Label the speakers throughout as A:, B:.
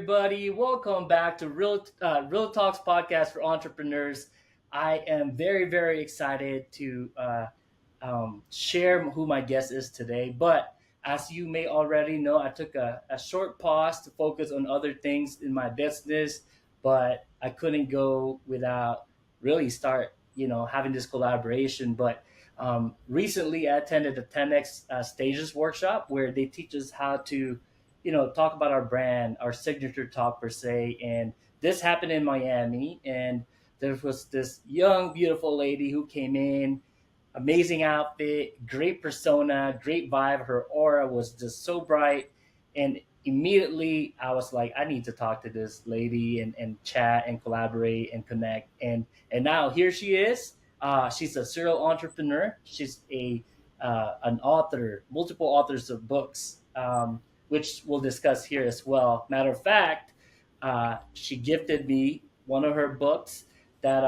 A: everybody. Welcome back to Real Talks podcast for entrepreneurs. I am very excited to share who my guest is today. But as you may already know, I took a short pause to focus on other things in my business, but I couldn't go without really start, having this collaboration. But recently, I attended the 10x Stages workshop where they teach us how to talk about our brand, our signature talk per se. And this happened in Miami, and there was this young, beautiful lady who came in, amazing outfit, great persona, great vibe. Her aura was just so bright, and immediately I was like, I need to talk to this lady and chat and collaborate and connect. And now here she is. She's a serial entrepreneur. She's a an author, multiple authors of books. Which we'll discuss here as well. Matter of fact, she gifted me one of her books that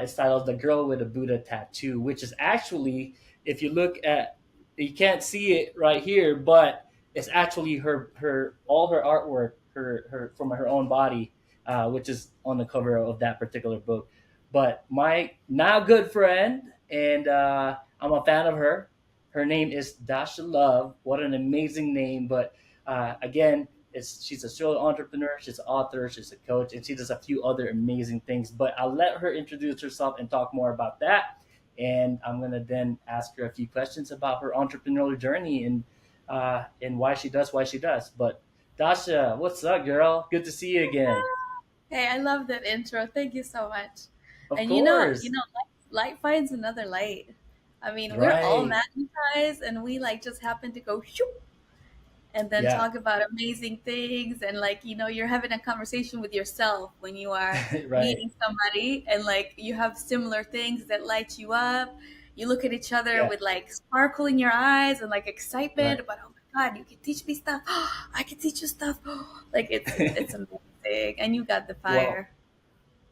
A: is titled "The Girl with a Buddha Tattoo," which is actually, if you look at, you can't see it right here, but it's actually her all her artwork, her from her own body, which is on the cover of that particular book. But my now good friend, and I'm a fan of her. Her name is Dasha Love. What an amazing name! But again, she's a serial entrepreneur, she's an author, she's a coach, and she does a few other amazing things. But I'll let her introduce herself and talk more about that. And I'm gonna then ask her a few questions about her entrepreneurial journey and why she does what she does. But Dasha, what's up, girl? Good to see you again.
B: Hey, I love that intro. Thank you so much.
A: Of
B: And you know,
A: course.
B: light finds another light. I mean, we're all
A: Right.
B: magnetized, and we like just happen to go shoop, and then
A: Yeah.
B: talk about amazing things, and you're having a conversation with yourself when you are
A: Right.
B: meeting somebody, and like you have similar things that light you up. You look at each other
A: Yeah.
B: with like sparkle in your eyes and like excitement
A: Right.
B: about, oh my God, you can teach me stuff. I can teach you stuff. Like it's amazing, and you got the
A: well,
B: fire.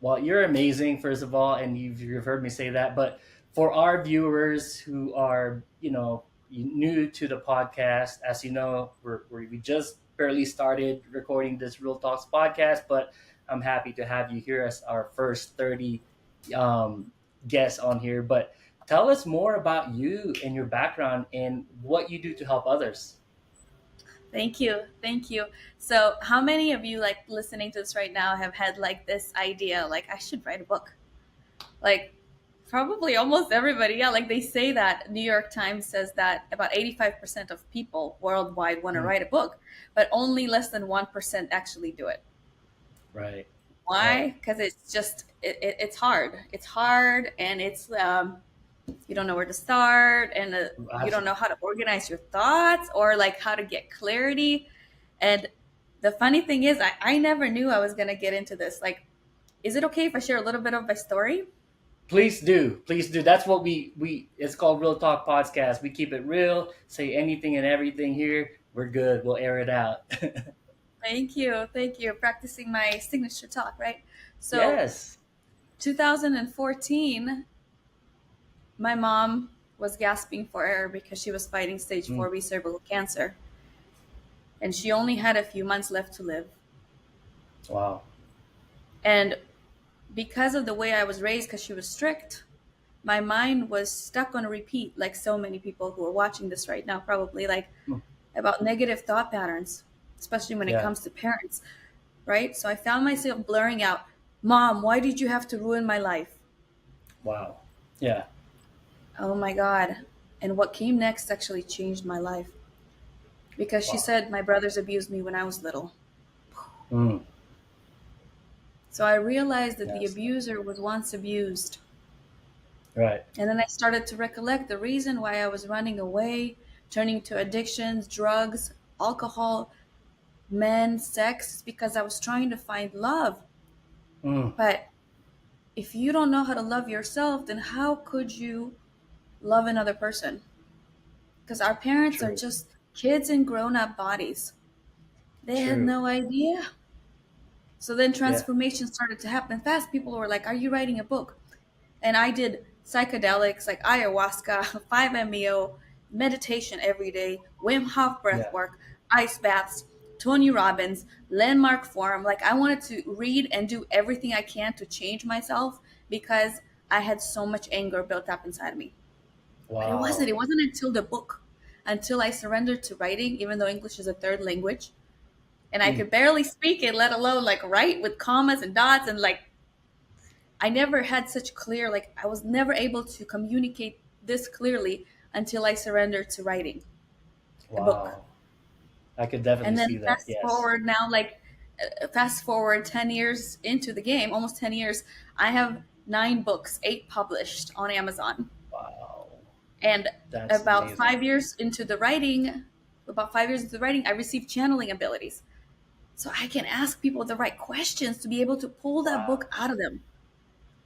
A: Well, you're amazing, first of all, and you've heard me say that. But for our viewers who are, new to the podcast, as you know, we just barely started recording this Real Talks podcast, but I'm happy to have you here as our first 30 guests on here. But tell us more about you and your background and what you do to help others.
B: Thank you. Thank you. So, how many of you like listening to this right now have had like this idea like I should write a book? Like probably almost everybody. Yeah, like they say that New York Times says that about 85% of people worldwide want to
A: Mm,
B: write a book, but only less than 1% actually do it.
A: right. Right.
B: Why? Because it's hard. It's hard, and it's you don't know where to start, and you don't know how to organize your thoughts or like how to get clarity. And the funny thing is, I never knew I was gonna get into this. Like, is it okay if I share a little bit of my story?
A: Please do. Please do. That's what we it's called Real Talk Podcast. We keep it real, say anything and everything here. We're good. We'll air it out.
B: Thank you, thank you. Practicing my signature talk, right? So,
A: Yes.
B: 2014, my mom was gasping for air because she was fighting stage
A: Mm,
B: 4B cervical cancer, and she only had a few months left to live.
A: wow.
B: And because of the way I was raised, because she was strict, my mind was stuck on a repeat, like so many people who are watching this right now, probably like
A: Mm,
B: about negative thought patterns, especially when it
A: yeah.
B: comes to parents, right? So I found myself blurring out, Mom, why did you have to ruin my life?
A: Wow. Yeah.
B: Oh my God. And what came next actually changed my life because she
A: Wow.
B: said my brothers abused me when I was little.
A: Mm,
B: So I realized that the
A: yes.
B: abuser was once abused.
A: Right.
B: And then I started to recollect the reason why I was running away, turning to addictions, drugs, alcohol, men, sex, is because I was trying to find love.
A: Mm,
B: But if you don't know how to love yourself, then how could you love another person? Because our parents are
A: true.
B: just kids in grown up bodies. They had
A: True.
B: no idea. So then
A: Yeah.
B: transformation started to happen fast. People were like, are you writing a book? And I did psychedelics like ayahuasca, 5-MeO, meditation every day, Wim Hof breath
A: Yeah.
B: work, ice baths, Tony Robbins, landmark forum. Like I wanted to read and do everything I can to change myself because I had so much anger built up inside of me. But it wasn't.
A: Wow.
B: It wasn't until the book, until I surrendered to writing, even though English is a third language, and I
A: Mm,
B: could barely speak it, let alone like write with commas and dots, and like I never had such clear. Like I was never able to communicate this clearly until I surrendered to writing a book.
A: wow. I could definitely
B: And
A: see
B: then
A: that. Yes.
B: fast forward 10 years into the game, almost 10 years, I have 9 books, 8 published on Amazon.
A: Wow.
B: And
A: That's
B: about
A: amazing.
B: 5 years into the writing, I received channeling abilities. So I can ask people the right questions to be able to pull that
A: Wow.
B: book out of them.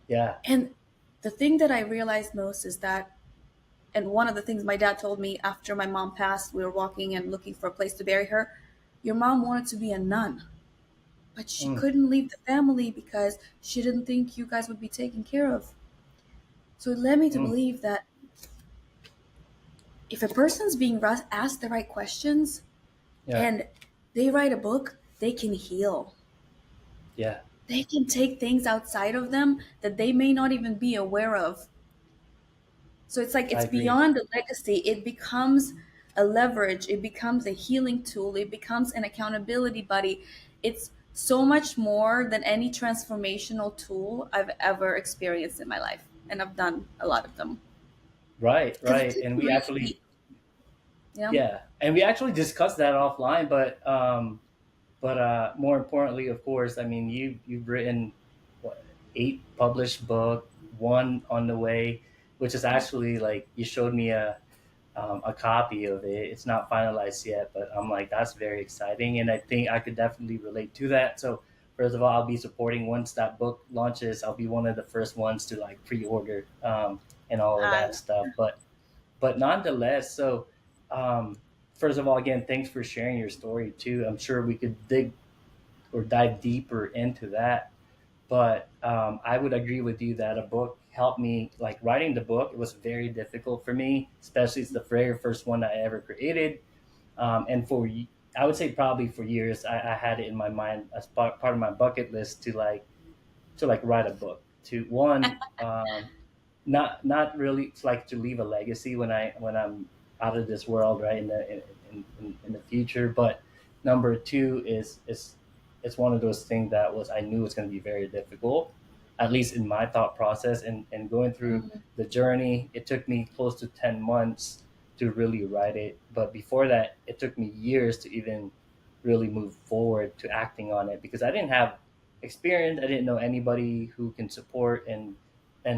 A: Yeah.
B: And the thing that I realized most is that, and one of the things my dad told me after my mom passed, we were walking and looking for a place to bury her. Your mom wanted to be a nun, but she
A: Mm,
B: couldn't leave the family because she didn't think you guys would be taken care of. So it led me to
A: mm,
B: believe that if a person's being asked the right questions
A: yeah.
B: and they write a book, they can heal.
A: Yeah.
B: They can take things outside of them that they may not even be aware of. So it's like
A: I
B: it's
A: agree.
B: beyond a legacy. It becomes a leverage. It becomes a healing tool. It becomes an accountability buddy. It's so much more than any transformational tool I've ever experienced in my life. And I've done a lot of them.
A: Right.
B: Because it
A: Right.
B: took
A: And we
B: me
A: actually,
B: really, you know?
A: yeah, and we actually discussed that offline. But more importantly, of course, I mean, you've written what, 8 published book, one on the way, which is actually like you showed me a copy of it. It's not finalized yet, but I'm like, that's very exciting. And I think I could definitely relate to that. So, first of all, I'll be supporting once that book launches. I'll be one of the first ones to like pre order and all of
B: Uh,
A: that stuff. But nonetheless, so first of all, again, thanks for sharing your story too. I'm sure we could dig or dive deeper into that. But I would agree with you that a book helped me. Like writing the book, it was very difficult for me, especially it's the very first one I ever created. And I would say probably for years, I had it in my mind as part of my bucket list to like write a book. To one, not really it's like to leave a legacy when I'm out of this world, right, in the future. But number two is it's one of those things that was I knew was going to be very difficult, at least in my thought process, and going through
B: mm,
A: the journey. It took me close to 10 months to really write it, but before that it took me years to even really move forward to acting on it because I didn't have experience. I didn't know anybody who can support and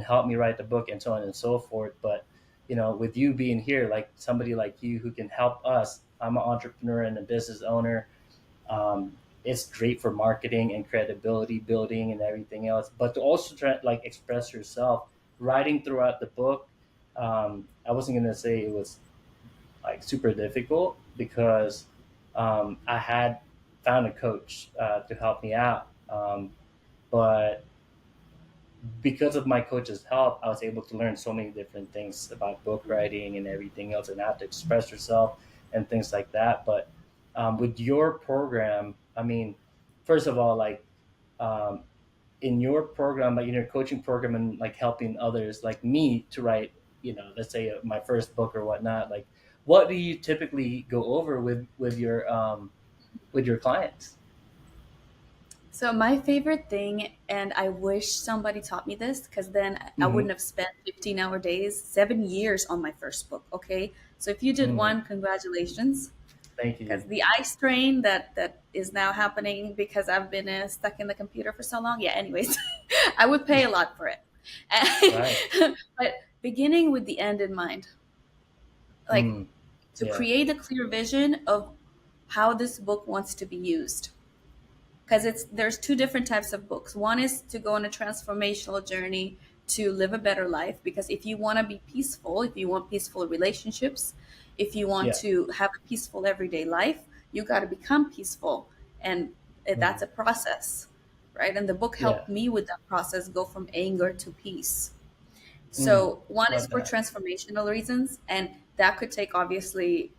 A: help me write the book and so on and so forth. But with you being here, like somebody like you who can help us, I'm an entrepreneur and a business owner. It's great for marketing and credibility building and everything else. But to also try like express yourself, writing throughout the book. I wasn't gonna say it was like super difficult because I had found a coach to help me out. But because of my coach's help, I was able to learn so many different things about book writing and everything else, and how to express yourself and things like that. But with your program, I mean, first of all, like um, in your program, like in your coaching program, and like helping others like me to write, let's say my first book or whatnot. Like, what do you typically go over with your clients?
B: So my favorite thing, and I wish somebody taught me this because then I
A: Hmm.
B: wouldn't have spent 15-hour days, 7 years on my first book. Okay. So if you did
A: Mm,
B: one, congratulations.
A: thank
B: Because
A: you.
B: the eye strain that is now happening because I've been stuck in the computer for so long. Yeah, anyways, I would pay a lot for it.
A: Right.
B: But beginning with the end in mind, like
A: Mm,
B: to
A: yeah.
B: create a clear vision of how this book wants to be used because it's there's two different types of books. One is to go on a transformational journey to live a better life because if you want to be peaceful, if you want peaceful relationships, if you want
A: Yeah.
B: to have a peaceful everyday life, you got to become peaceful, and
A: Mm,
B: that's a process, right? And the book
A: yeah.
B: helped me with that process go from anger to peace.
A: Mm,
B: So one is
A: love
B: for
A: that.
B: transformational reasons, and that could take obviously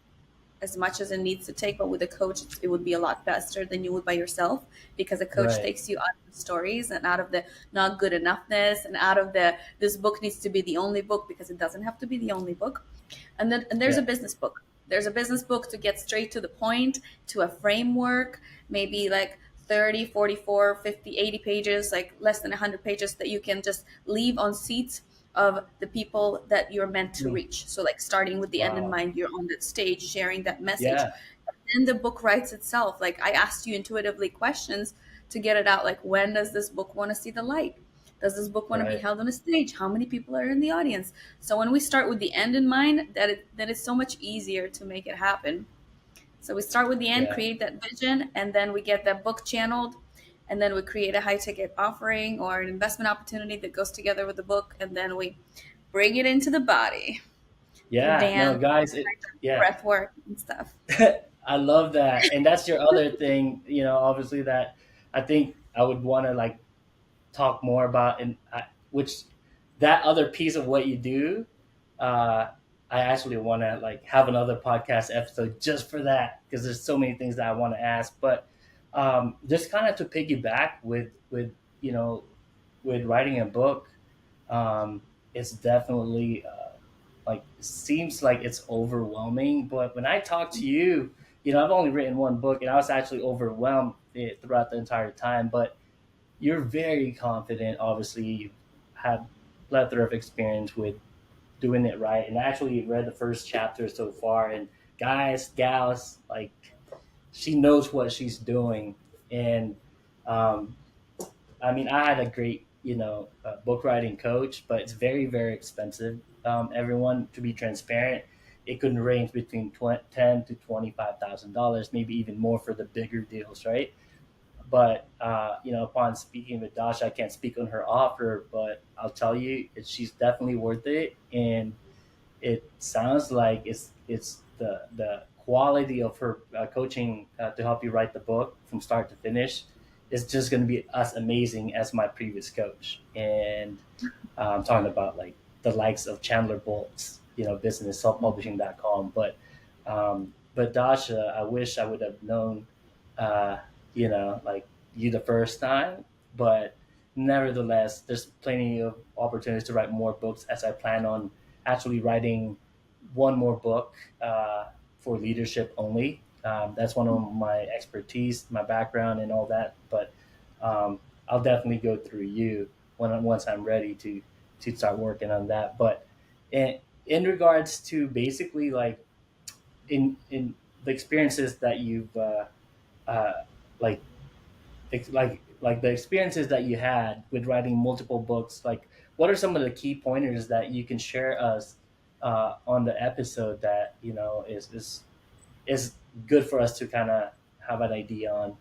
B: as much as it needs to take, but with a coach, it would be a lot faster than you would by yourself, because a coach
A: Right.
B: takes you out of the stories and out of the not good enoughness and out of the this book needs to be the only book, because it doesn't have to be the only book. And there's a
A: Yeah.
B: business book. There's a business book to get straight to the point, to a framework, maybe like 30, 44, 50, 80 pages, like less than 100 pages, that you can just leave on seats of the people that you're meant to
A: Mm.
B: reach. So like starting with the end in
A: Wow.
B: mind, you're on that stage sharing that message.
A: Yeah.
B: Then the book writes itself. Like I asked you intuitively questions to get it out. Like, when does this book want to see the light? Does this book want to be
A: Right.
B: held on a stage? How many people are in the audience? So when we start with the end in mind, that it's so much easier to make it happen. So we start with the end,
A: Yeah.
B: create that vision, and then we get that book channeled, and then we create a high ticket offering or an investment opportunity that goes together with the book, and then we bring it into the body through
A: Yeah. No,
B: dance,
A: guys. Yeah.
B: breath work, and stuff.
A: I love that, and that's your other thing. Obviously that I think I would want to like talk more about, and which that other piece of what you do. Uh, I actually want to like have another podcast episode just for that, because there's so many things that I want to ask. But just kind of to piggyback with you know with writing a book, it's definitely like seems like it's overwhelming. But when I talk to you, I've only written one book, and I was actually overwhelmed throughout the entire time. But you're very confident. Obviously, you have plethora of experience with doing it right. And I actually read the first chapter so far, and guys, gals, like she knows what she's doing. And um, I mean, I had a great, book writing coach, but it's very, very expensive. Everyone, to be transparent, it could range between ten to $25,000, maybe even more for the bigger deals, right? But upon speaking with Dasha, I can't speak on her offer, but I'll tell you, she's definitely worth it. And it sounds like it's the quality of her coaching to help you write the book from start to finish is just going to be as amazing as my previous coach. And I'm talking about like the likes of Chandler Bolt's, business self-publishing.com. But Dasha, I wish I would have known, uh, like you the first time. But nevertheless, there's plenty of opportunities to write more books, as I plan on actually writing one more book for leadership only. That's one of my expertise, my background, and all that. But I'll definitely go through you once I'm ready to start working on that. But in regards to basically like in the experiences that you've uh, like like the experiences that you had with writing multiple books, like what are some of the key pointers that you can share us on the episode that is good for us to kind of have an idea on.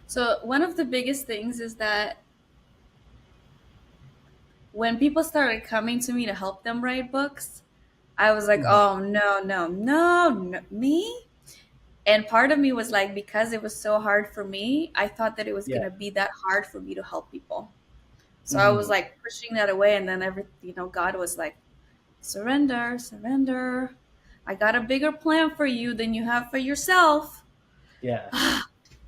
B: So one of the biggest things is that when people started coming to me to help them write books, I was like,
A: Mhm.
B: oh no, no, no, no, me? And part of me was like, because it was so hard for me, I thought that it was
A: Yeah.
B: gonna be that hard for me to help people. So I was
A: Hmm.
B: like pushing that away, and then God was like, surrender, surrender. I got a bigger plan for you than you have for yourself.
A: Yeah.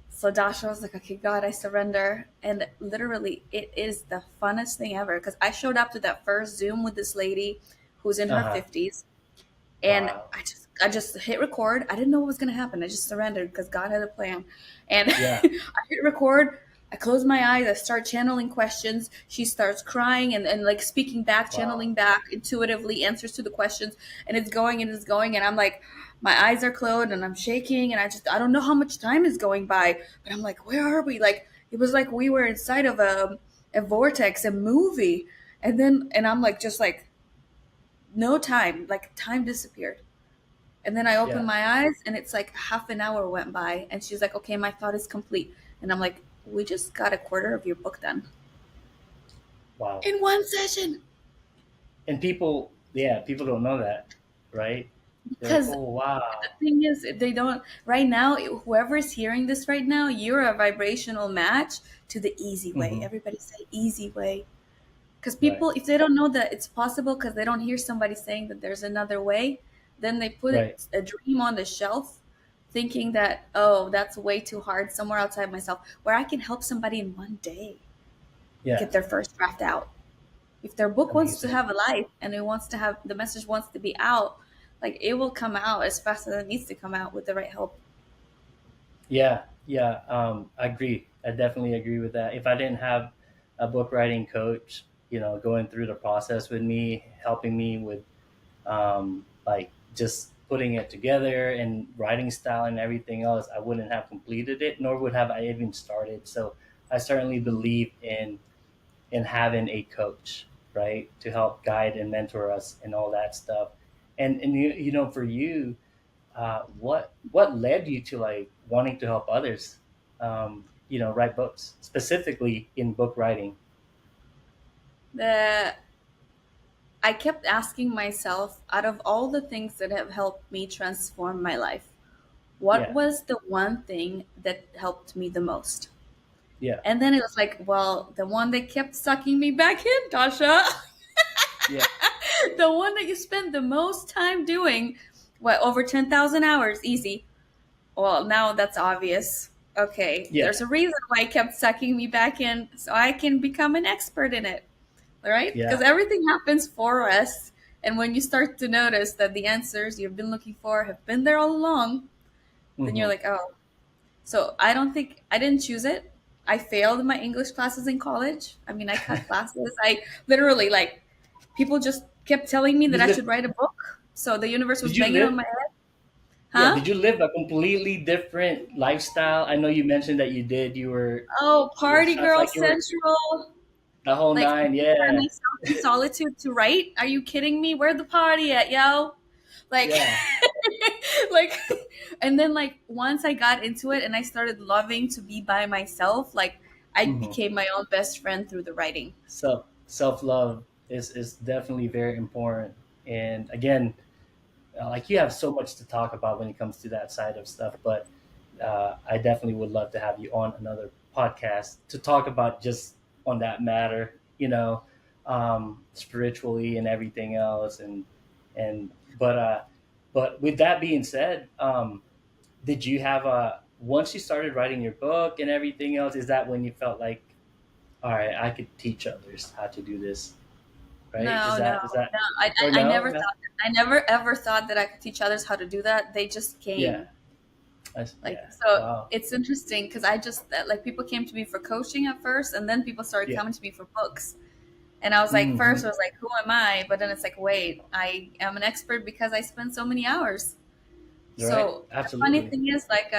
B: So Dasha was like, okay, God, I surrender. And literally, it is the funnest thing ever, because I showed up to that first Zoom with this lady who's in her
A: Uh-huh.
B: 50s, and
A: Wow.
B: I just hit record. I didn't know what was going to happen. I just surrendered because God had a plan. And
A: Yeah.
B: I hit record. I close my eyes. I start channeling questions. She starts crying and like speaking back,
A: Wow.
B: channeling back intuitively answers to the questions. And it's going and it's going. And I'm like, my eyes are closed and I'm shaking. And I don't know how much time is going by. But I'm like, where are we? Like, it was like we were inside of a vortex, a movie. And I'm like, just like, no time. Like, time disappeared. And then I opened
A: Yeah.
B: my eyes and it's like half an hour went by and she's like, okay, my thought is complete. And I'm like, we just got a quarter of your book done
A: Wow.
B: in one session.
A: And people don't know that, right? They're like,
B: Because
A: oh wow.
B: the thing is, they don't, right now, whoever's hearing this right now, you're a vibrational match to the easy way.
A: Hmm.
B: Everybody say easy way. Because
A: Right.
B: people, if they don't know that it's possible, because they don't hear somebody saying that there's another way, Then they put
A: Right.
B: a dream on the shelf, thinking that, oh, that's way too hard somewhere outside myself, where I can help somebody in one day
A: Yeah.
B: get their first draft out. If their book wants to
A: Amazing.
B: have a life and it wants to have the message wants to be out, like it will come out as fast as it needs to come out with the right help.
A: Yeah. Yeah. I agree. I definitely agree with that. If I didn't have a book writing coach, going through the process with me, helping me with like just putting it together and writing style and everything else, I wouldn't have completed it, nor would have I even started. So I certainly believe in having a coach, right, to help guide and mentor us and all that stuff. And for you, what led you to like wanting to help others, write books specifically in book writing?
B: The I kept asking myself, out of all the things that have helped me transform my life, what
A: Yeah.
B: was the one thing that helped me the most?
A: Yeah.
B: And then it was like, well, the one that kept sucking me back in, Dasha.
A: Yeah.
B: The one that you spend the most time doing, what, over 10,000 hours, easy. Well, now that's obvious. Okay,
A: Yeah.
B: there's a reason why it kept sucking me back in, so I can become an expert in it, right? Because
A: Yeah.
B: everything happens for us. And when you start to notice that the answers you've been looking for have been there all along, then you're
A: Hmm.
B: like, oh. So I don't think I didn't choose it. I failed my English classes in college. I mean, I cut classes. I literally, like, people just kept telling me that
A: you
B: I
A: live,
B: should write a book. So the universe was
A: did you
B: banging on
A: live
B: my head.
A: Yeah,
B: Huh?
A: did you live a completely different lifestyle? I know you mentioned that you did. You were,
B: Oh,
A: it
B: party
A: sounds
B: girl
A: like you were
B: central.
A: the whole
B: Like,
A: nine.
B: by
A: Yeah,
B: myself in solitude to write? Are you kidding me? Where the party at, yo? Like,
A: yeah.
B: like, and then like once I got into it and I started loving to be by myself, like I
A: Hmm.
B: became my own best friend through the writing.
A: Self love is definitely very important. And again, like you have so much to talk about when it comes to that side of stuff. But I definitely would love to have you on another podcast to talk about just on that matter, spiritually and everything else. And but with that being said, did you have a once you started writing your book and everything else? Is that when you felt like, all right, I could teach others how to do this, right? Is
B: No, no,
A: that is that
B: no. I,
A: or
B: I, I
A: no?
B: never
A: No?
B: thought, I never ever thought that I could teach others how to do that. They just
A: Yeah.
B: came. Like,
A: Yeah.
B: so
A: Wow.
B: it's interesting because I just, like, people came to me for coaching at first, and then people started
A: Yeah.
B: coming to me for books. And I was like, first,
A: Hmm.
B: I was like, who am I? But then it's like, wait, I am an expert because I spend so many hours.
A: Right.
B: So the funny
A: Absolutely.
B: thing is, like,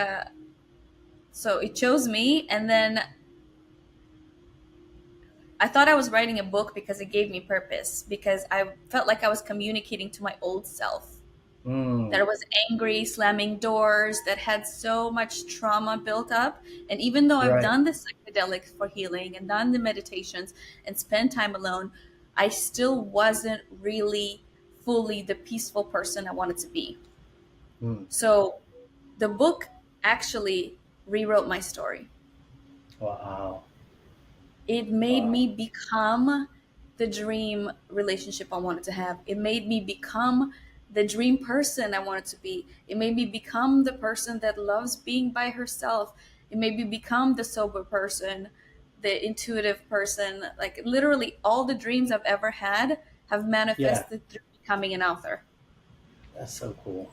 B: so it chose me, and then I thought I was writing a book because it gave me purpose, because I felt like I was communicating to my old self that
A: Mm.
B: was angry, slamming doors, that had so much trauma built up. And even though I've
A: Right.
B: done the psychedelics for healing and done the meditations and spent time alone, I still wasn't really fully the peaceful person I wanted to be.
A: Mm.
B: So the book actually rewrote my story.
A: Wow.
B: It made
A: Wow.
B: me become the dream relationship I wanted to have. It made me become the dream person I wanted to be. It made me become the person that loves being by herself. It made me become the sober person, the intuitive person. Like, literally, all the dreams I've ever had have
A: Yeah.
B: manifested through becoming an author
A: That's so cool.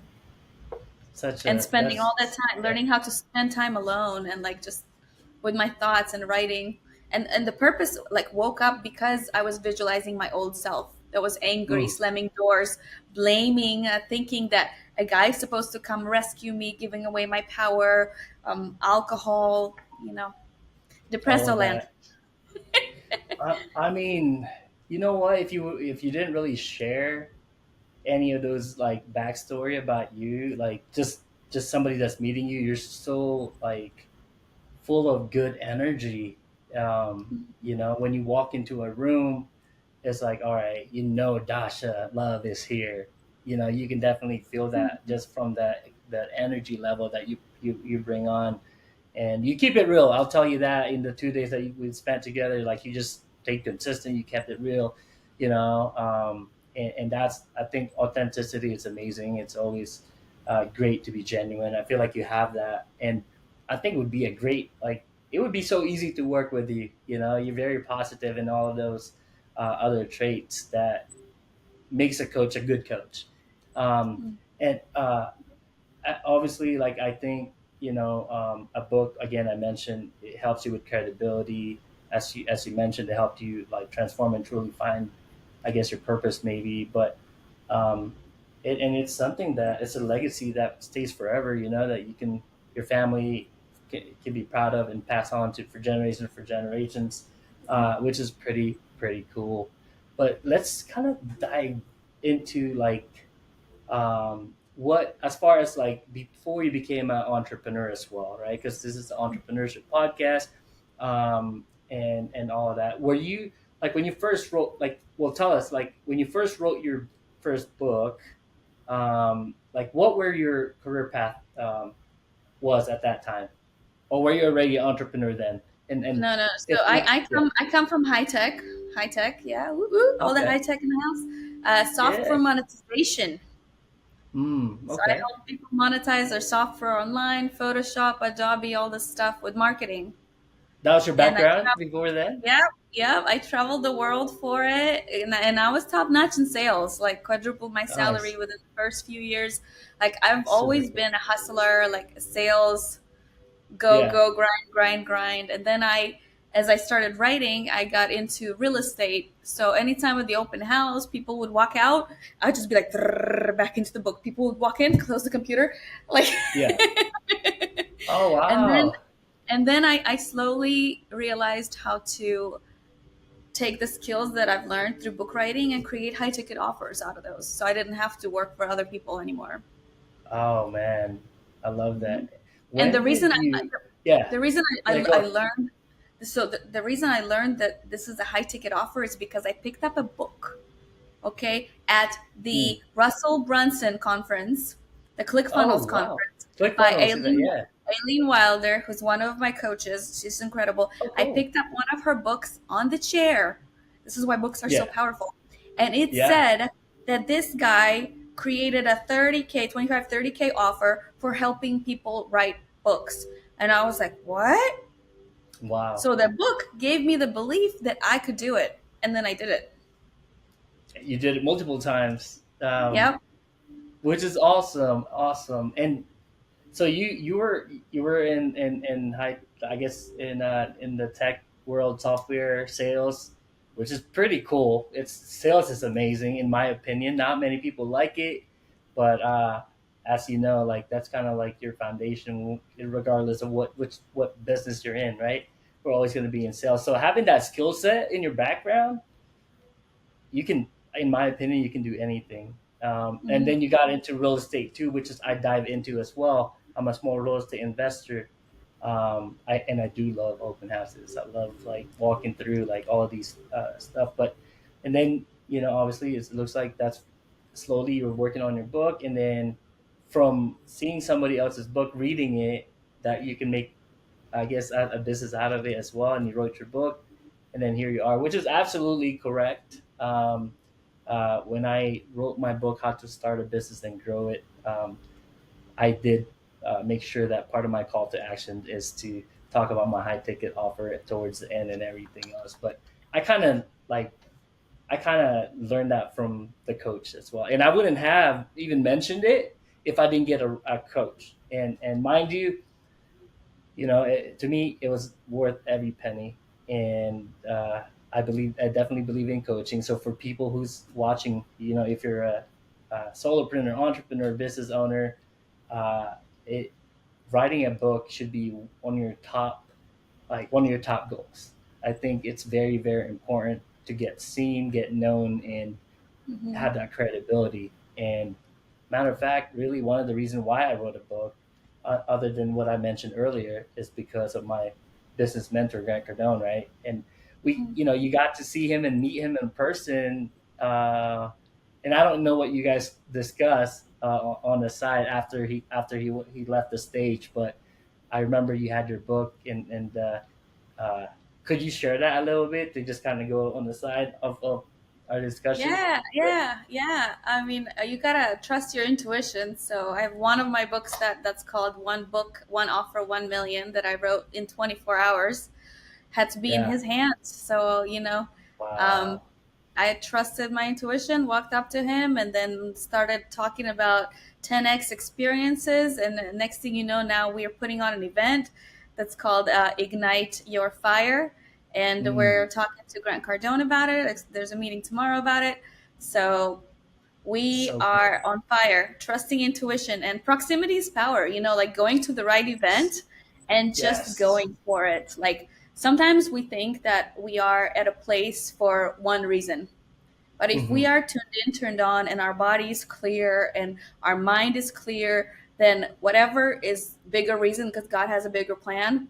A: Such
B: and
A: a
B: spending all that
A: that's
B: time
A: yeah.
B: learning how to spend time alone and, like, just with my thoughts and writing. And the purpose, like, woke up because I was visualizing my old self that was angry,
A: Mm.
B: slamming doors, blaming, thinking that a guy's supposed to come rescue me, giving away my power, alcohol,
A: All
B: depresso
A: of
B: land.
A: that. I mean, you know what? If you didn't really share any of those like backstory about you, like just somebody that's meeting you, you're so like full of good energy. When you walk into a room, it's like, all right, Dasha Love is here. You can definitely feel that just from that energy level that you bring on, and you keep it real. I'll tell you that in the 2 days that we spent together, like you just stayed consistent. You kept it real, you know. and that's, I think authenticity is amazing. It's always great to be genuine. I feel like you have that, and I think it would be a great, like, it would be so easy to work with you. You know, you're very positive in all of those other traits that makes a coach a good coach. And obviously, like, I think, a book, again, I mentioned, it helps you with credibility. As you mentioned, it helped you like transform and truly find, I guess, your purpose maybe. But um, and it's something that it's a legacy that stays forever. You know, that you can, your family can be proud of and pass on to for generations, which is pretty cool. But let's kind of dive into like what, as far as like before you became an entrepreneur as well, right? Because this is the entrepreneurship podcast, and all of that. Were you, like, when you first wrote, like, well, tell us, like, when you first wrote your first book, like, what were your career path was at that time, or were you already an entrepreneur then? And
B: No, no. So
A: if not, yeah,
B: I come from high tech. Yeah, woo, woo, all the
A: okay,
B: high tech in the house. Software
A: yeah,
B: monetization. So I
A: okay,
B: help people monetize their software online, Photoshop, Adobe, all this stuff with marketing.
A: that was your
B: And I
A: background before then.
B: yeah, yeah, I traveled the world for it, and I was top notch in sales. Like quadrupled my salary
A: Nice,
B: within the first few years. Like I've
A: super
B: always
A: cool.
B: been a hustler, like a sales
A: Yeah,
B: go grind. And then as I started writing, I got into real estate. So anytime at the open house, people would walk out, I'd just be like "Drrrr," back into the book. People would walk in, close the computer, like.
A: yeah. Oh
B: and then
A: wow.
B: I slowly realized how to take the skills that I've learned through book writing and create high ticket offers out of those. So I didn't have to work for other people anymore.
A: Oh man, I love
B: Mhm.
A: that.
B: And
A: When did you? Yeah,
B: the reason
A: yeah.
B: I
A: Go.
B: learned the reason I learned that this is a high ticket offer is because I picked up a book, okay, at
A: Hmm.
B: the Russell Brunson conference, the
A: Oh
B: ClickFunnels
A: wow.
B: conference by
A: ClickFunnels. Yeah.
B: Aileen Wilder, who's one of my coaches. She's incredible.
A: Oh
B: I
A: cool.
B: picked up one of her books on the chair. This is why books are so
A: Yeah.
B: powerful. And it
A: Yeah.
B: said that this guy created a 30K, 25, 30K offer for helping people write books. And I was like, what?
A: Wow.
B: So the book gave me the belief that I could do it. And then I did it.
A: You did it multiple times,
B: Yep.
A: which is awesome. Awesome. And so you were in high, I guess, in the tech world, software sales, which is pretty cool. It's Sales is amazing in my opinion. Not many people like it, but as you know, like, that's kind of like your foundation, regardless of what business you're in, right? We're always going to be in sales. So having that skill set in your background, you can, in my opinion, you can do anything. And
B: Mhm.
A: then you got into real estate too, which is I dive into as well. I'm a small real estate investor. I do love open houses. I love like walking through like all of these stuff. But and then, obviously it looks like that's slowly you're working on your book, and then from seeing somebody else's book, reading it, that you can make, I guess, a business out of it as well. And you wrote your book, and then here you are, which is absolutely correct. When I wrote my book, How to Start a Business and Grow It, I did make sure that part of my call to action is to talk about my high ticket offer towards the end and everything else. But I kind of like I kind of learned that from the coach as well, and I wouldn't have even mentioned it if I didn't get a coach. And mind you, to me, it was worth every penny. And I definitely believe in coaching. So for people who's watching, if you're a solopreneur, entrepreneur, business owner, uh, it writing a book should be one of your top goals. I think it's very, very important to get seen, get known, and
B: Mhm.
A: have that credibility. And matter of fact, really one of the reasons why I wrote a book, other than what I mentioned earlier, is because of my business mentor, Grant Cardone, right? And you got to see him and meet him in person. And I don't know what you guys discussed on the side after he left the stage, but I remember you had your book, and could you share that a little bit to just kind of go on the side of our discussion.
B: Yeah. I mean, you gotta trust your intuition. So I have one of my books that's called One Book, One Offer, 1 Million that I wrote in 24 hours had to be in
A: Yeah.
B: his hands. So, um,
A: Wow.
B: I trusted my intuition, walked up to him, and then started talking about 10x experiences. And the next thing you know, now we are putting on an event that's called Ignite Your Fire. And
A: Mm,
B: we're talking to Grant Cardone about it. There's a meeting tomorrow about it. So we
A: so
B: are
A: cool.
B: on fire, trusting intuition and proximity is power, like going to the right event and just
A: Yes.
B: going for it. Like sometimes we think that we are at a place for one reason. But if we
A: Hmm.
B: are tuned in, turned on, and our body is clear and our mind is clear, then whatever is bigger reason, because God has a bigger plan,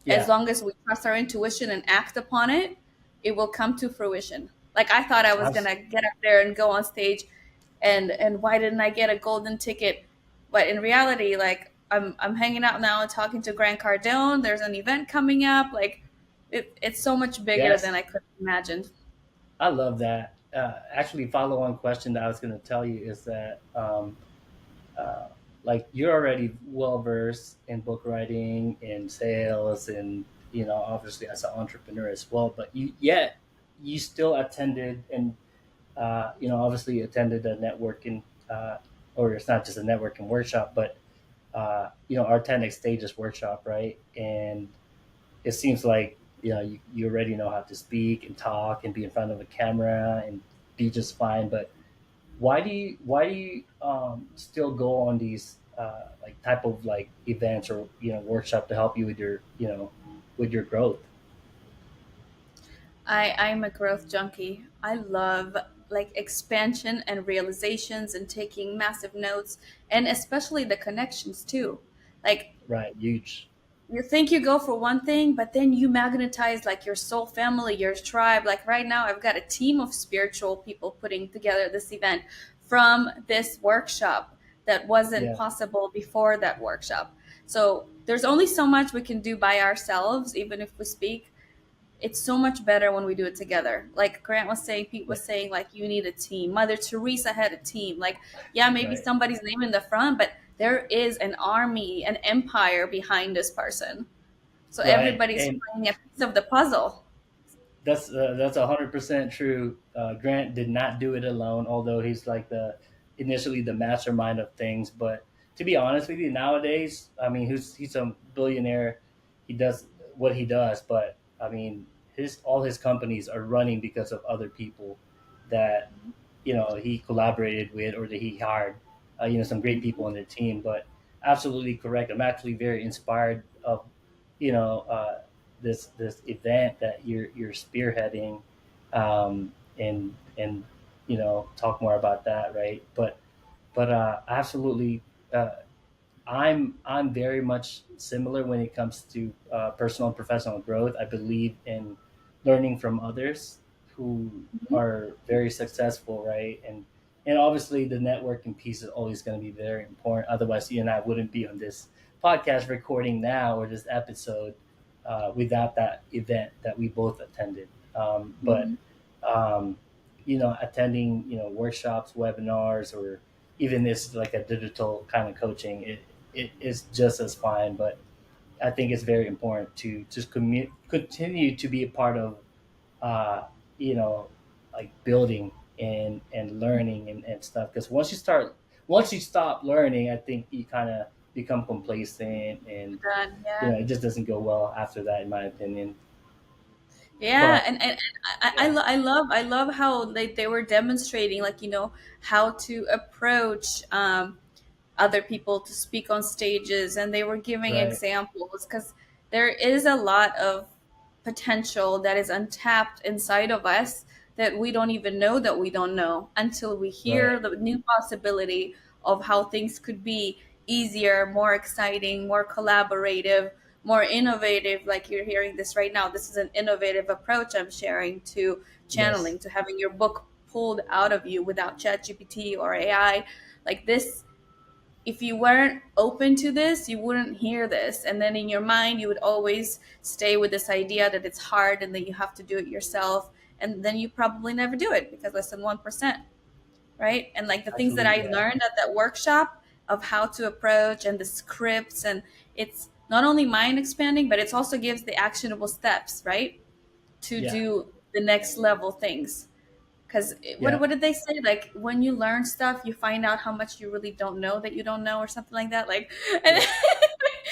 B: as
A: Yeah.
B: long as we trust our intuition and act upon it, it will come to fruition. Like I thought I was
A: Abs-
B: gonna get up there and go on stage, and why didn't I get a golden ticket? But in reality, like I'm hanging out now and talking to Grant Cardone. There's an event coming up. Like it's so much bigger than
A: yes.
B: I could have imagined.
A: I love that. Actually, follow on question that I was going to tell you is that uh, like you're already well versed in book writing and sales and obviously as an entrepreneur as well, but yet you still attended and obviously attended a networking or it's not just a networking workshop, but our 10x stages workshop, right? And it seems like you already know how to speak and talk and be in front of a camera and be just fine. But why do you still go on these like type of like events or workshop to help you with your with your growth?
B: I'm a growth junkie. I love like expansion and realizations and taking massive notes and especially the connections too. Like
A: Right, huge.
B: you think you go for one thing, but then you magnetize like your soul family, your tribe. Like right now, I've got a team of spiritual people putting together this event from this workshop that wasn't
A: Yeah,
B: possible before that workshop. So there's only so much we can do by ourselves, even if we speak. It's so much better when we do it together. Like Grant was saying, Pete
A: yeah,
B: was saying, like you need a team. Mother Teresa had a team. Like, yeah, maybe
A: right,
B: somebody's name in the front, but there is an army, an empire behind this person. So
A: right.
B: everybody's
A: And
B: playing a piece of the puzzle.
A: that's 100% true. Grant did not do it alone, although he's like the initially the mastermind of things. But to be honest with you, nowadays, I mean, he's a billionaire. He does what he does, but I mean, his all his companies are running because of other people that he collaborated with or that he hired. Some great people on their team. But absolutely correct. I'm actually very inspired of you know. This event that you're spearheading, and talk more about that, right? But absolutely, uh, I'm very much similar when it comes to personal and professional growth. I believe in learning from others who are very successful, right? And obviously the networking piece is always going to be very important. Otherwise, you and I wouldn't be on this podcast recording now or this episode without that event that we both attended. But
B: Mhm.
A: um, attending workshops, webinars, or even this like a digital kind of coaching, it is just as fine. But I think it's very important to just continue to be a part of, uh, you know, like building and learning and stuff. Because once you stop learning, I think you kind of become complacent, and
B: Done. Yeah.
A: it just doesn't go well after that, in my opinion.
B: Yeah,
A: But
B: and
A: yeah,
B: I love how they were demonstrating like how to approach other people to speak on stages, and they were giving
A: right,
B: examples because there is a lot of potential that is untapped inside of us that we don't even know that we don't know until we hear
A: right,
B: the new possibility of how things could be easier, more exciting, more collaborative, more innovative. Like you're hearing this right now, this is an innovative approach I'm sharing to
A: yes,
B: channeling, to having your book pulled out of you without ChatGPT or AI. Like this, if you weren't open to this, you wouldn't hear this. And then in your mind, you would always stay with this idea that it's hard and that you have to do it yourself. and then you probably never do it because less than 1%, right? And like the things that
A: Actually,
B: I
A: yeah,
B: learned at that workshop of how to approach and the scripts, and it's not only mind expanding, but it also gives the actionable steps, right? To
A: yeah,
B: do the next level things. Because
A: yeah,
B: what did they say? Like when you learn stuff, you find out how much you really don't know that you don't know, or something like that. Like, and
A: yeah.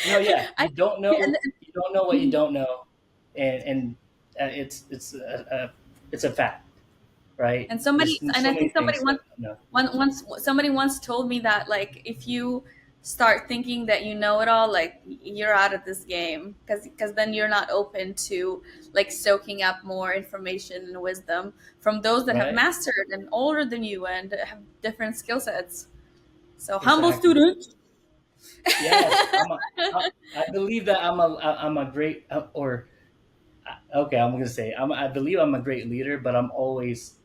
A: No, yeah.
B: I,
A: You don't
B: and,
A: know. You don't know what you don't know, and it's a fact, right?
B: and
A: There's
B: somebody, and
A: so
B: I
A: many
B: think somebody
A: things that
B: once
A: no,
B: once somebody once told me that like if you start thinking that you know it all, like you're out of this game, because then you're not open to like soaking up more information and wisdom from those that have
A: right?
B: mastered and older than you and have different skill sets. So humble
A: Exactly.
B: student.
A: Yes, I believe that I'm a great or okay. I'm gonna say I believe I'm a great leader, but I'm always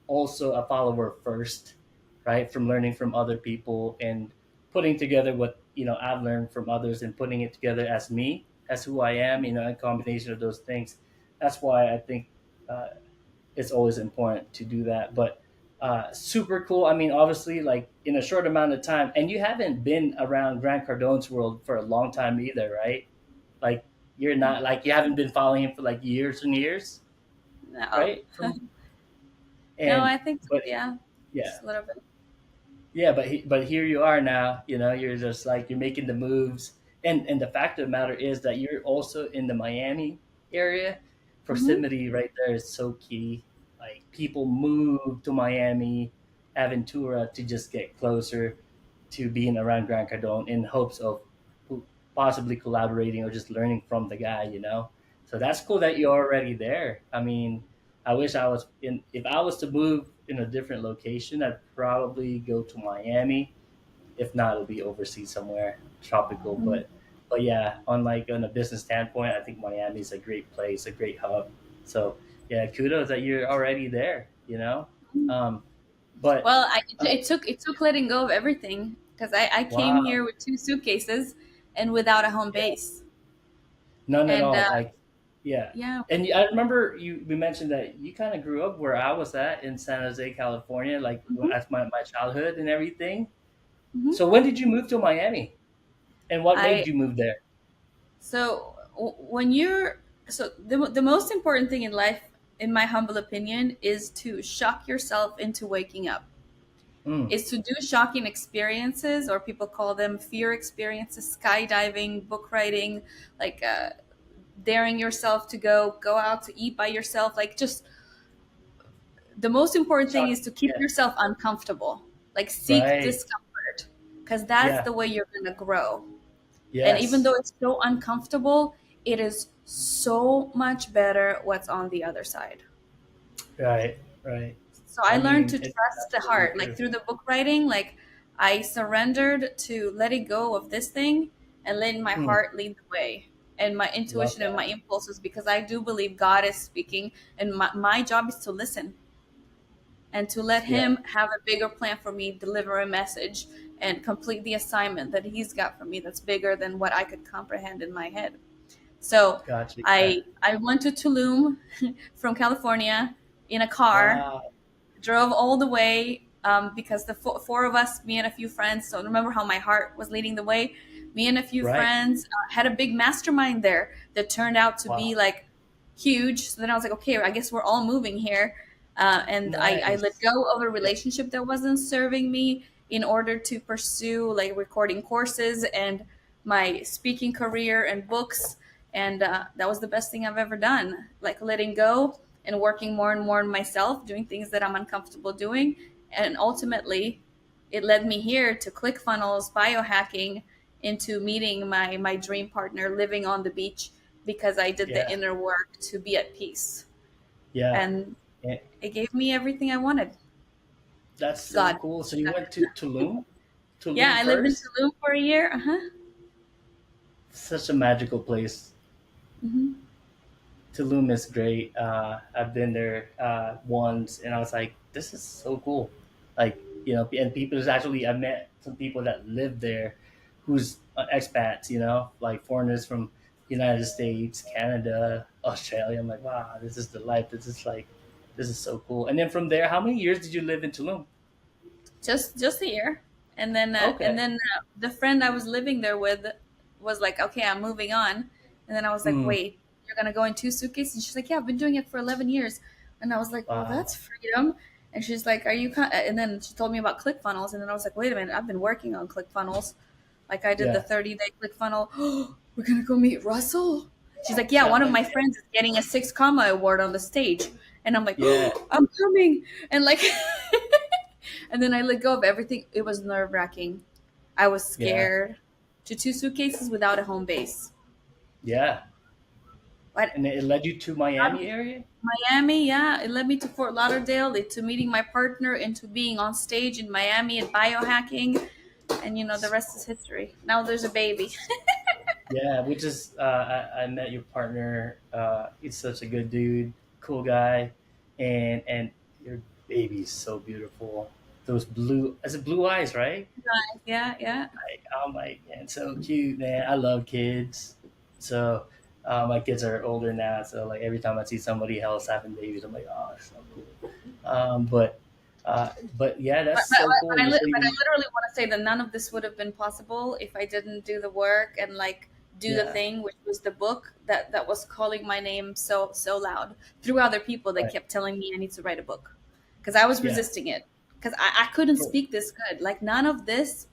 A: also a follower first, right? From learning from other people and putting together what I've learned from others and putting it together as me, as who I am. A combination of those things. That's why I think uh, it's always important to do that. But super cool. I mean, obviously, like in a short amount of time, and you haven't been around Grant Cardone's world for a long time either, right? Like you're not like you haven't been following him for like years and years,
B: No.
A: right? From
B: No,
A: and
B: I think,
A: but
B: yeah,
A: yeah,
B: just a little bit.
A: yeah, but here you are now. You're just like you're making the moves, and the fact of the matter is that you're also in the Miami area.
B: Hmm.
A: Proximity right there is so key. Like people move to Miami, Aventura to just get closer to being around Grant Cardone in hopes of possibly collaborating or just learning from the guy. So that's cool that you're already there. I mean, I wish I was in. If I was to move in a different location, I'd probably go to Miami. If not, it'll be overseas somewhere tropical. But yeah, on a business standpoint, I think Miami is a great place, a great hub. So yeah, kudos that you're already there. Um, but
B: Well,
A: uh,
B: it took letting go of everything because I came
A: wow,
B: here with two suitcases and without a home
A: yeah,
B: base.
A: none at
B: And
A: all. Like yeah,
B: yeah.
A: and I remember you mentioned that you kind of grew up where I was at in San Jose, California. Like
B: Hmm.
A: that's my childhood and everything.
B: Hmm.
A: So when did you move to Miami, and what
B: I
A: made you move there?
B: when you're the most important thing in life, in my humble opinion, is to shock yourself into waking up.
A: Mm,
B: Is to do shocking experiences, or people call them fear experiences, skydiving, book writing, like daring yourself to go out to eat by yourself, like just the most important thing is
A: shocking.
B: to keep
A: Yeah.
B: yourself uncomfortable, like seek
A: Right.
B: discomfort, because that's
A: Yeah.
B: the way you're going to grow. And even
A: Yes.
B: though it's so uncomfortable, it is so much better what's on the other side.
A: Right. Right.
B: So
A: I
B: I learned
A: mean,
B: to
A: it's
B: trust the
A: absolutely
B: heart, like
A: true.
B: through the book writing, like I surrendered to letting go of this thing and letting my
A: Mm,
B: heart lead the way, and my
A: love
B: intuition and my
A: that.
B: impulses, because I do believe God is speaking, and my job is to listen and to let
A: Yeah.
B: him have a bigger plan for me, deliver a message, and complete the assignment that he's got for me that's bigger than what I could comprehend in my head. So
A: Gotcha. Yeah.
B: I went to Tulum from California in a car,
A: Wow.
B: drove all the way, because the four of us, me and a few friends, so remember how my heart was leading the way. Me and a few
A: Right.
B: friends had a big mastermind there that turned out to be
A: Wow.
B: like huge. So then I was like, okay, I guess we're all moving here. And I let
A: Nice.
B: go of a
A: Yeah.
B: relationship that wasn't serving me in order to pursue like recording courses and my speaking career and books. And that was the best thing I've ever done, like letting go and working more and more on myself, doing things that I'm uncomfortable doing. And ultimately, it led me here to ClickFunnels, biohacking, into meeting my dream partner, living on the beach, because I did the
A: Yeah.
B: inner work to be at peace.
A: Yeah.
B: And
A: Yeah.
B: it gave me everything I wanted.
A: That's so
B: God.
A: cool. So you went to Tulum,
B: Yeah,
A: Tulum
B: I lived in
A: first.
B: Tulum for a year. Uh-huh.
A: Such a magical place.
B: Hmm.
A: Tulum is great. I've been there once, and I was like, "This is so cool." Like and people there's actually I met some people that live there, who's expats. Like foreigners from United States, Canada, Australia. I'm like, wow, this is the life. This is like This is so cool. And then from there, how many years did you live in Tulum?
B: Just a year, and
A: Okay.
B: then the friend I was living there with was like, okay, I'm moving on, and then I was like,
A: Mm,
B: wait, you're gonna go in two suitcases? And she's like, yeah, I've been doing it for 11 years, and I was like, well,
A: wow.
B: that's freedom. And she's like, are you and then she told me about ClickFunnels, and then I was like, wait a minute, I've been working on ClickFunnels, like I did the
A: Yeah.
B: 30-day ClickFunnel. We're gonna go meet Russell. She's like, yeah,
A: Yeah.
B: one of my friends is getting a 6 comma award on the stage, and I'm like,
A: Yeah.
B: I'm coming, and like and then I let go of everything. It was nerve wracking. I was
A: Yeah.
B: scared. To two suitcases without a home base.
A: Yeah.
B: But
A: And it led you to Miami area?
B: Miami, yeah, it led me to Fort Lauderdale, to meeting my partner, into being on stage in Miami and biohacking, and the rest is history. Now there's a baby.
A: Yeah, we just I met your partner. He's such a good dude, cool guy, and your baby's so beautiful. Those blue, is it blue eyes, right?
B: Yeah, yeah.
A: Oh my man, so cute, man. I love kids. So my kids are older now, so like every time I see somebody else having babies, I'm like, oh, it's so cool. But yeah,
B: But,
A: that's
B: but,
A: so
B: but,
A: cool.
B: I,
A: And so
B: but I
A: you,
B: literally want to say that none of this would have been possible if I didn't do the work and like do the
A: yeah,
B: thing, which was the book that was calling my name so loud through other people that
A: right,
B: kept telling me I need to write a book because I was
A: yeah,
B: resisting it because I couldn't
A: for,
B: speak this good. Like none of this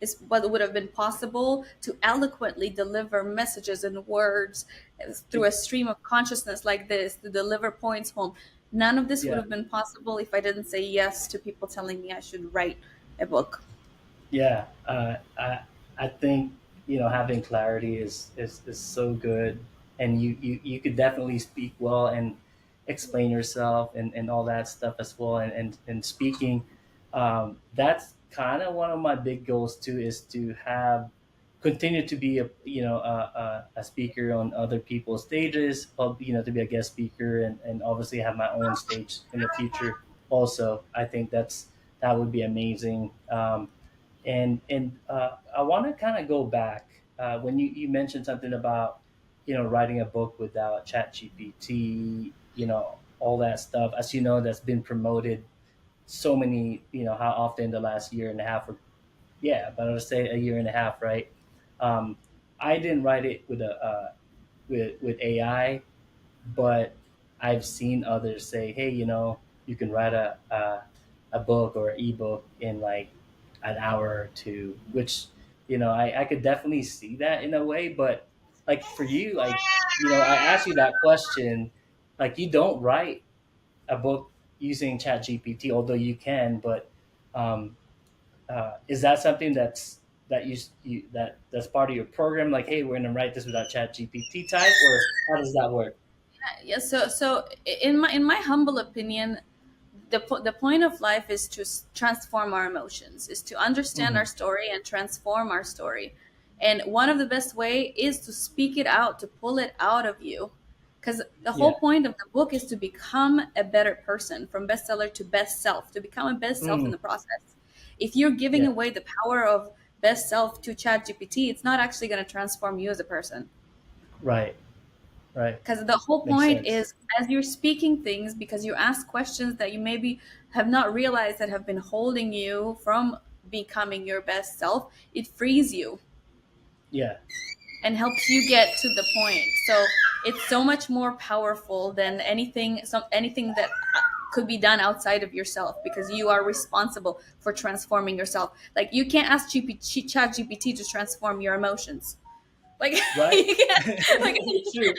B: is what would have been possible to eloquently deliver messages and words through a stream of consciousness like this to deliver points home. None of this would
A: yeah.
B: have been possible if I didn't say yes to people telling me I should write a book.
A: Yeah, I think having clarity is so good, and you could definitely speak well and explain yourself and all that stuff as well. And speaking, that's kind of one of my big goals too, is to have continue to be a speaker on other people's stages, to be a guest speaker, and obviously have my own stage in the future. Also, I think that would be amazing. And I want to kind of go back when you mentioned something about writing a book without Chat GPT, all that stuff. As you know, that's been promoted so many, how often the last year and a half, or yeah, but I would say a year and a half, right? Um, I didn't write it with AI, but I've seen others say, hey, you can write a book or an ebook in like an hour or two, which, I could definitely see that in a way. But like for you, like, I asked you that question, like you don't write a book using Chat GPT, although you can, but um, is that something that's part of your program? Like, hey, we're going to write this without Chat GPT type, or how does that work?
B: Yeah, so in my humble opinion, the point of life is to transform our emotions, is to understand
A: Hmm.
B: our story and transform our story. And one of the best way is to speak it out, to pull it out of you. Because the
A: Yeah.
B: whole point of the book is to become a better person, from bestseller to best self, to become a best self in
A: Mm,
B: the process. If you're giving
A: yeah.
B: away the power of best self to chat gpt, it's not actually going to transform you as a person.
A: Right. Right.
B: Because the whole
A: Makes
B: point
A: sense.
B: is, as you're speaking things, because you ask questions that you maybe have not realized that have been holding you from becoming your best self, it frees you
A: Yeah.
B: and helps you get to the point. So it's so much more powerful than anything that could be done outside of yourself, because you are responsible for transforming yourself. Like you can't ask chat gpt to transform your emotions. Like
A: Right.
B: you can't, like
A: True.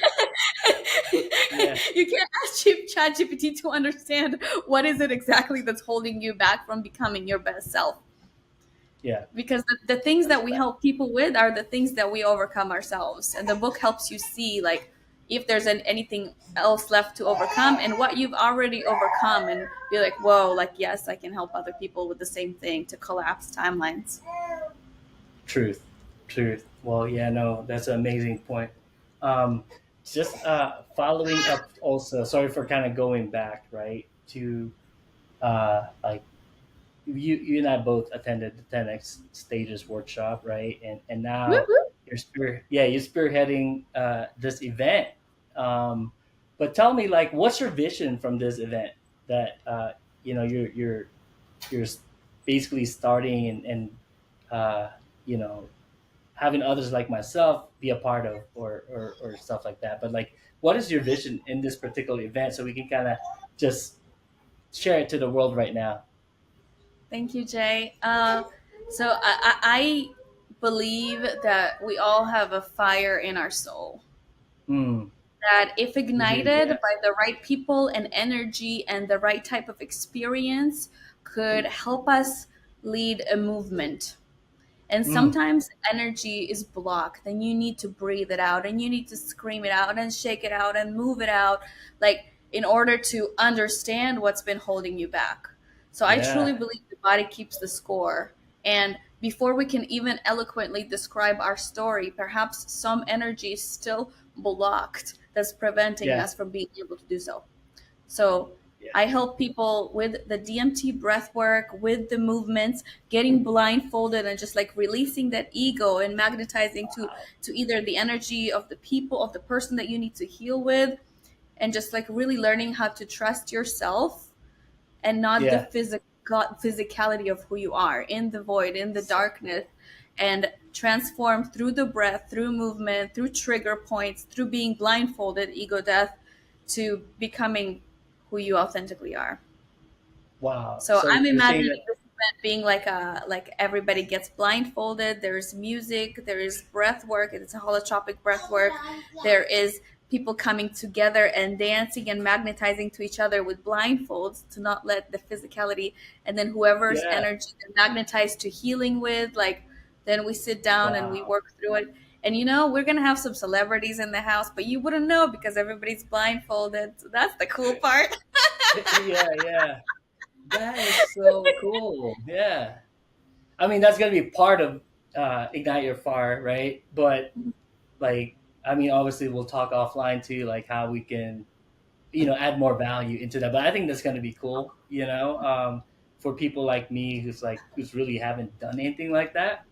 A: Yeah.
B: you can't ask chat gpt to understand what is it exactly that's holding you back from becoming your best self,
A: Yeah.
B: because the things
A: That's
B: that we
A: that.
B: help people with are the things that we overcome ourselves, and the book helps you see like if there's anything else left to overcome and what you've already overcome, and be like, whoa, like yes, I can help other people with the same thing, to collapse timelines.
A: Truth. Truth. Well, yeah, no, that's an amazing point. Um, just following up also, sorry for kind of going back, right, to like you and I both attended the 10x stages workshop, right? And now
B: Woo-hoo.
A: you're spearheading this event. But tell me, like, what's your vision from this event? that you're basically starting and uh, you know having others like myself be a part of or stuff like that. But like, what is your vision in this particular event so we can kind of just share it to the world right now?
B: Thank you, Jay. So I believe that we all have a fire in our soul
A: Mm,
B: that, if
A: we do,
B: ignited
A: yeah.
B: by the right people and energy and the right type of experience, could help us lead a movement. And
A: Mm,
B: sometimes energy is blocked, and you need to breathe it out, and you need to scream it out and shake it out and move it out, like, in order to understand what's been holding you back. So I truly
A: yeah,
B: believe the body keeps the score. And before we can even eloquently describe our story, perhaps some energy is still blocked that's preventing
A: yeah,
B: us from being able to do so. So
A: yeah.
B: I help people with the DMT breath work, with the movements, getting blindfolded and just like releasing that ego and magnetizing
A: Wow.
B: to either the energy of the people, of the person that you need to heal with, and just like really learning how to trust yourself and not the
A: Yeah.
B: physicality of who you are in the void, in the
A: So
B: darkness,
A: cool.
B: and transform through the breath, through movement, through trigger points, through being blindfolded, ego death, to becoming who you authentically are.
A: Wow.
B: So
A: So
B: I'm
A: you're saying
B: imagining
A: that,
B: this event being like everybody gets blindfolded. There's music, there is breath work. It's a holotropic breath work. There is people coming together and dancing and magnetizing to each other with blindfolds to not let the physicality. And then whoever's
A: yeah.
B: energy they're magnetized to healing with, like, then we sit down and we
A: Wow.
B: work through it. And we're gonna have some celebrities in the house, but you wouldn't know because everybody's blindfolded. So that's the cool part.
A: Yeah, yeah. That is so cool. Yeah. I mean, that's gonna be part of Ignite Your Fire, right? But like, I mean, obviously we'll talk offline too, like how we can, add more value into that. But I think that's gonna be cool, for people like me who's really haven't done anything like that.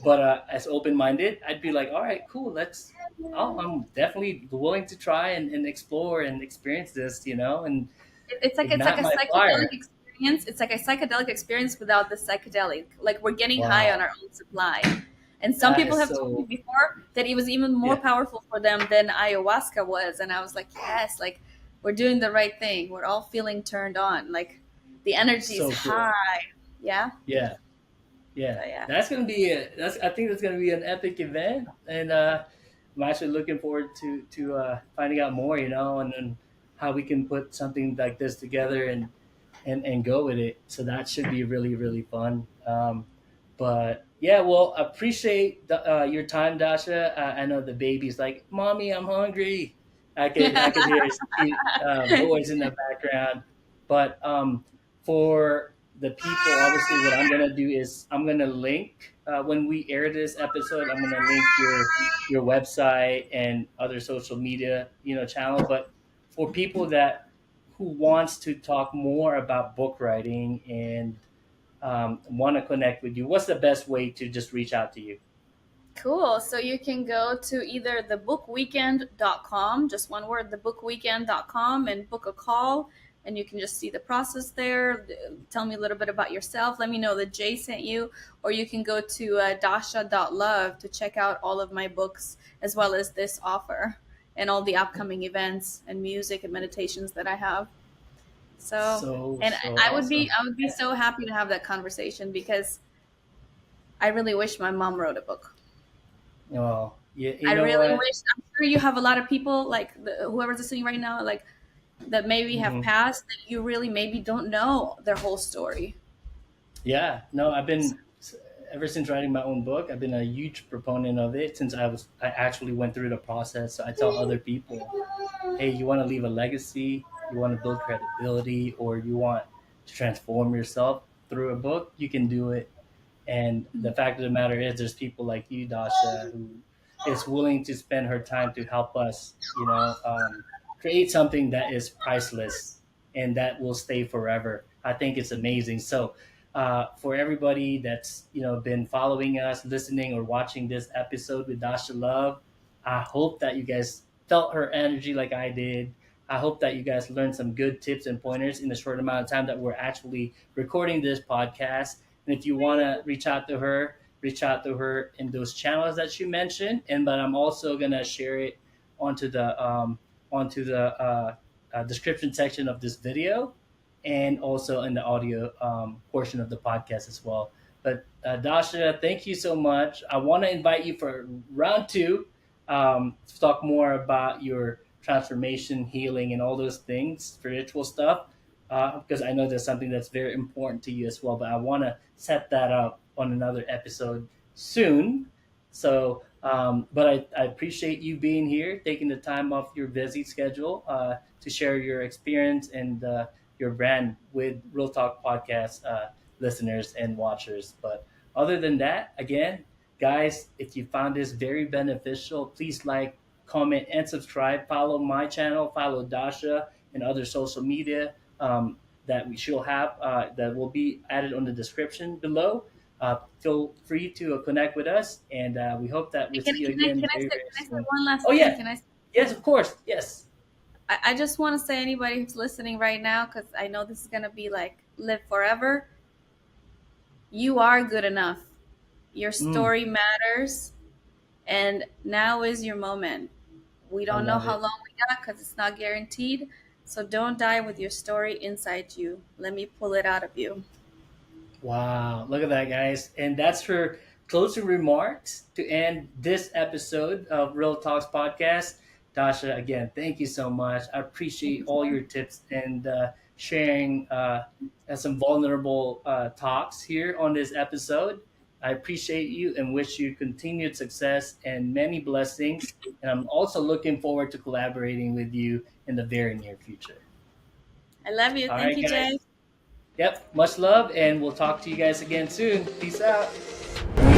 A: But as open minded, I'd be like, all right, cool, let's. Oh, I'm definitely willing to try and explore and experience this, and
B: It's like
A: ignite
B: a
A: my
B: psychedelic
A: fire.
B: experience. It's like a psychedelic experience without the psychedelic. Like, we're getting high on
A: Wow,
B: our own supply. And some
A: that
B: people
A: is
B: have told me
A: so.
B: before that it was even more
A: Yeah,
B: powerful for them than ayahuasca was. And I was like, yes, like, we're doing the right thing. We're all feeling turned on. Like, the energy is
A: so cool.
B: high. Yeah.
A: Yeah, yeah.
B: So yeah.
A: That's gonna be a. That's. I think that's gonna be an epic event, and I'm actually looking forward to finding out more. And how we can put something like this together and go with it. So that should be really really fun. But yeah, well, appreciate your time, Dasha. I know the baby's like, "Mommy, I'm hungry." I could hear his cute voice in the background. But for the people, obviously, what I'm gonna do is I'm gonna link when we air this episode. I'm gonna link your website and other social media channel. But for people that who wants to talk more about book writing and want to connect with you, what's the best way to just reach out to you?
B: Cool. So you can go to either thebookweekend.com, just one word, thebookweekend.com, and book a call. And you can just see the process there. Tell me a little bit about yourself. Let me know that Jay sent you. Or you can go to Dasha.love to check out all of my books as well as this offer and all the upcoming events and music and meditations that I have. So,
A: So
B: and
A: so
B: I would be
A: awesome.
B: I would be so happy to have that conversation because I really wish my mom wrote a book.
A: Oh, yeah. You
B: I
A: know
B: really
A: what?
B: wish. I'm sure you have a lot of people like whoever's listening right now, like, that maybe have
A: Mhm.
B: passed that you really maybe don't know their whole story.
A: Yeah. No, I've been ever since writing my own book. I've been a huge proponent of it since I actually went through the process. So I tell other people, hey, you want to leave a legacy, you want to build credibility, or you want to transform yourself through a book, you can do it. And the fact of the matter is, there's people like you, Dasha, who is willing to spend her time to help us, create something that is priceless and that will stay forever. I think it's amazing. So, for everybody that's been following us, listening, or watching this episode with Dasha Love, I hope that you guys felt her energy like I did. I hope that you guys learned some good tips and pointers in the short amount of time that we're actually recording this podcast. And if you want to reach out to her in those channels that she mentioned. And but I'm also gonna share it onto the description section of this video, and also in the audio portion of the podcast as well. But Dasha, thank you so much. I want to invite you for round two, to talk more about your transformation, healing, and all those things, spiritual stuff, because I know that's something that's very important to you as well. But I want to set that up on another episode soon. So, but I appreciate you being here, taking the time off your busy schedule to share your experience and your brand with Real Talk Podcast listeners and watchers. But other than that, again, guys, if you found this very beneficial, please like, comment, and subscribe. Follow my channel, follow Dasha and other social media that we she'll have that will be added on the description below. Feel free to connect with us, and we hope that we'll see you again very, very
B: Can I say
A: soon.
B: one last
A: Oh,
B: thing?
A: yeah.
B: Can I?
A: Yes, of course. Yes.
B: I just want to say anybody who's listening right now, because I know this is gonna be like live forever. You are good enough. Your
A: Mm,
B: story matters, and now is your moment. We
A: I
B: don't know
A: love
B: how
A: it.
B: long we got because it's not guaranteed. So don't die with your story inside you. Let me pull it out of you.
A: Wow, look at that, guys. And that's her closing remarks to end this episode of Real Talks Podcast. Tasha, again, thank you so much. I
B: Thank
A: appreciate
B: you,
A: all
B: sir.
A: your tips and sharing some vulnerable talks here on this episode. I appreciate you and wish you continued success and many blessings. And I'm also looking forward to collaborating with you in the very near future.
B: I love you.
A: All
B: Thank
A: right,
B: you, Jay.
A: guys. Yep, much love, and we'll talk to you guys again soon. Peace out.